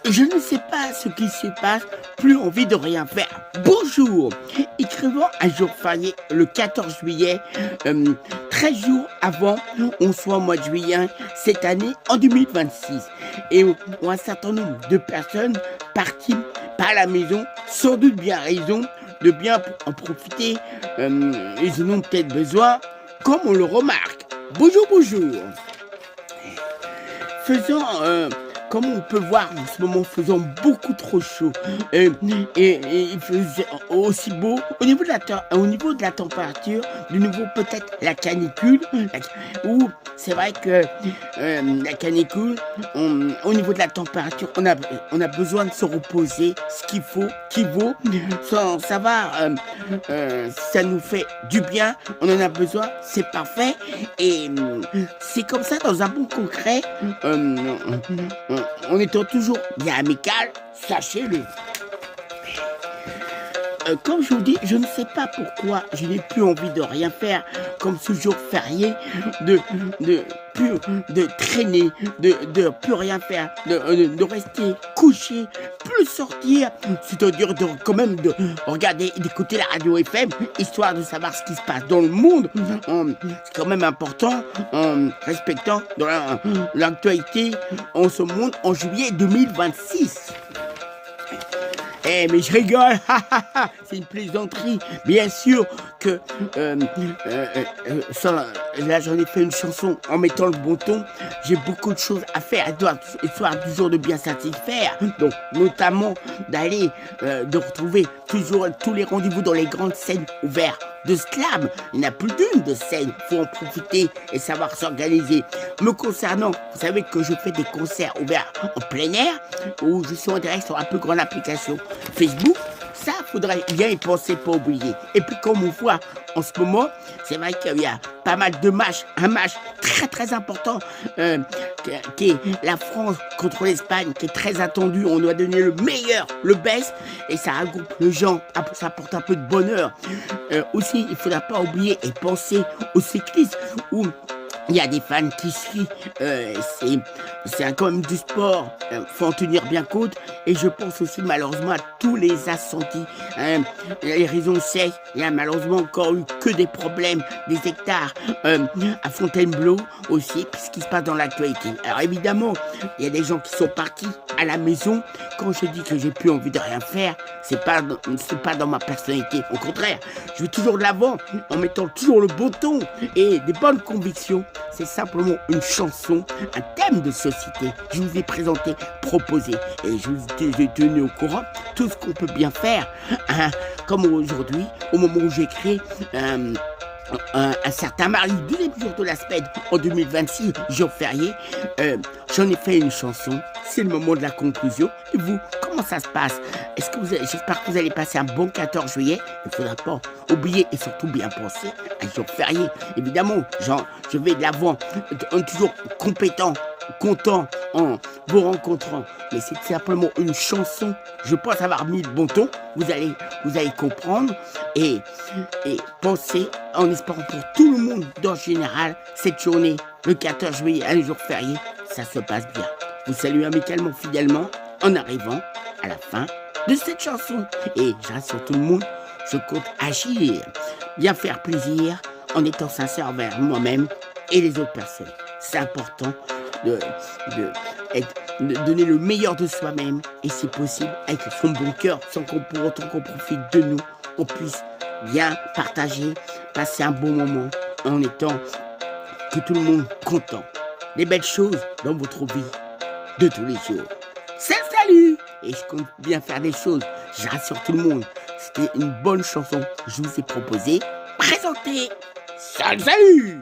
Je ne sais pas ce qui se passe, plus envie de rien faire. Bonjour. Écrivons un jour férié, le 14 juillet, 13 jours avant, on soit au mois de juillet, cette année, en 2026. Et on a un certain nombre de personnes parties par la maison, sans doute bien raison, de bien en profiter. Ils en ont peut-être besoin, comme on le remarque. Bonjour, bonjour. Faisant, comme on peut voir en ce moment, faisant beaucoup trop chaud et il faisait aussi beau au niveau de la température, de nouveau peut-être la canicule, où c'est vrai que la canicule, au niveau de la température, on a besoin de se reposer, ce qu'il faut, qui vaut, sans savoir, ça nous fait du bien, on en a besoin, c'est parfait, et c'est comme ça dans un bon concret, en étant toujours bien amical, sachez-le. Comme je vous dis, je ne sais pas pourquoi je n'ai plus envie de rien faire comme ce jour férié, de traîner, de plus rien faire, de rester couché, plus sortir, c'est-à-dire quand même de regarder et d'écouter la radio FM, histoire de savoir ce qui se passe dans le monde. C'est quand même important, en respectant dans l'actualité en ce monde en juillet 2026. Eh mais je rigole, c'est une plaisanterie. Bien sûr que là j'en ai fait une chanson en mettant le bon ton. J'ai beaucoup de choses à faire, histoire toujours de bien satisfaire. Donc notamment d'aller, de retrouver toujours tous les rendez-vous dans les grandes scènes ouvertes de slam. Il n'y en a plus d'une de scène, il faut en profiter et savoir s'organiser. Me concernant, vous savez que je fais des concerts ouverts en plein air, où je suis en direct sur un peu grande application Facebook. Ça, faudrait bien y penser, pas oublier. Et puis comme on voit en ce moment, c'est vrai qu'il y a pas mal de matchs, un match très très important qui est la France contre l'Espagne, qui est très attendu. On doit donner le meilleur, le best, et ça regroupe les gens, ça apporte un peu de bonheur. Aussi, il ne faudra pas oublier et penser aux cyclistes où il y a des fans qui suivent, c'est quand même du sport, faut en tenir bien compte. Et je pense aussi malheureusement à tous les assentis. Les raisons c'est, il y a malheureusement encore eu que des problèmes, des hectares à Fontainebleau aussi, ce qui se passe dans l'actualité. Alors évidemment, il y a des gens qui sont partis à la maison. Quand je dis que j'ai plus envie de rien faire, c'est pas dans ma personnalité. Au contraire, je vais toujours de l'avant en mettant toujours le bon ton et des bonnes convictions. C'est simplement une chanson, un thème de société. Je vous ai présenté, proposé, et je vous ai tenu au courant tout ce qu'on peut bien faire, comme aujourd'hui, au moment où j'écris un certain mardi, deuxième jour de la semaine, en 2026, jour férié, j'en ai fait une chanson. C'est le moment de la conclusion. Et vous, comment ça se passe? J'espère que vous allez passer un bon 14 juillet. Il ne faudra pas oublier et surtout bien penser à un jour férié. Évidemment, je vais de l'avant, toujours compétent, content en vous rencontrant. Mais c'est simplement une chanson. Je pense avoir mis le bon ton. Vous allez comprendre et penser en espérant pour tout le monde dans général, cette journée, le 14 juillet, un jour férié, ça se passe bien. Vous salue amicalement, fidèlement, en arrivant à la fin de cette chanson. Et je rassure tout le monde, je compte agir, bien faire plaisir, en étant sincère envers moi-même et les autres personnes. C'est important de donner le meilleur de soi-même, et c'est possible avec son bon cœur, sans pour autant qu'on profite de nous, qu'on puisse bien partager, passer un bon moment, en étant que tout le monde content. Des belles choses dans votre vie de tous les jours. Salut! Et je compte bien faire des choses, je rassure tout le monde. C'était une bonne chanson que je vous ai proposée, présentée. Salut!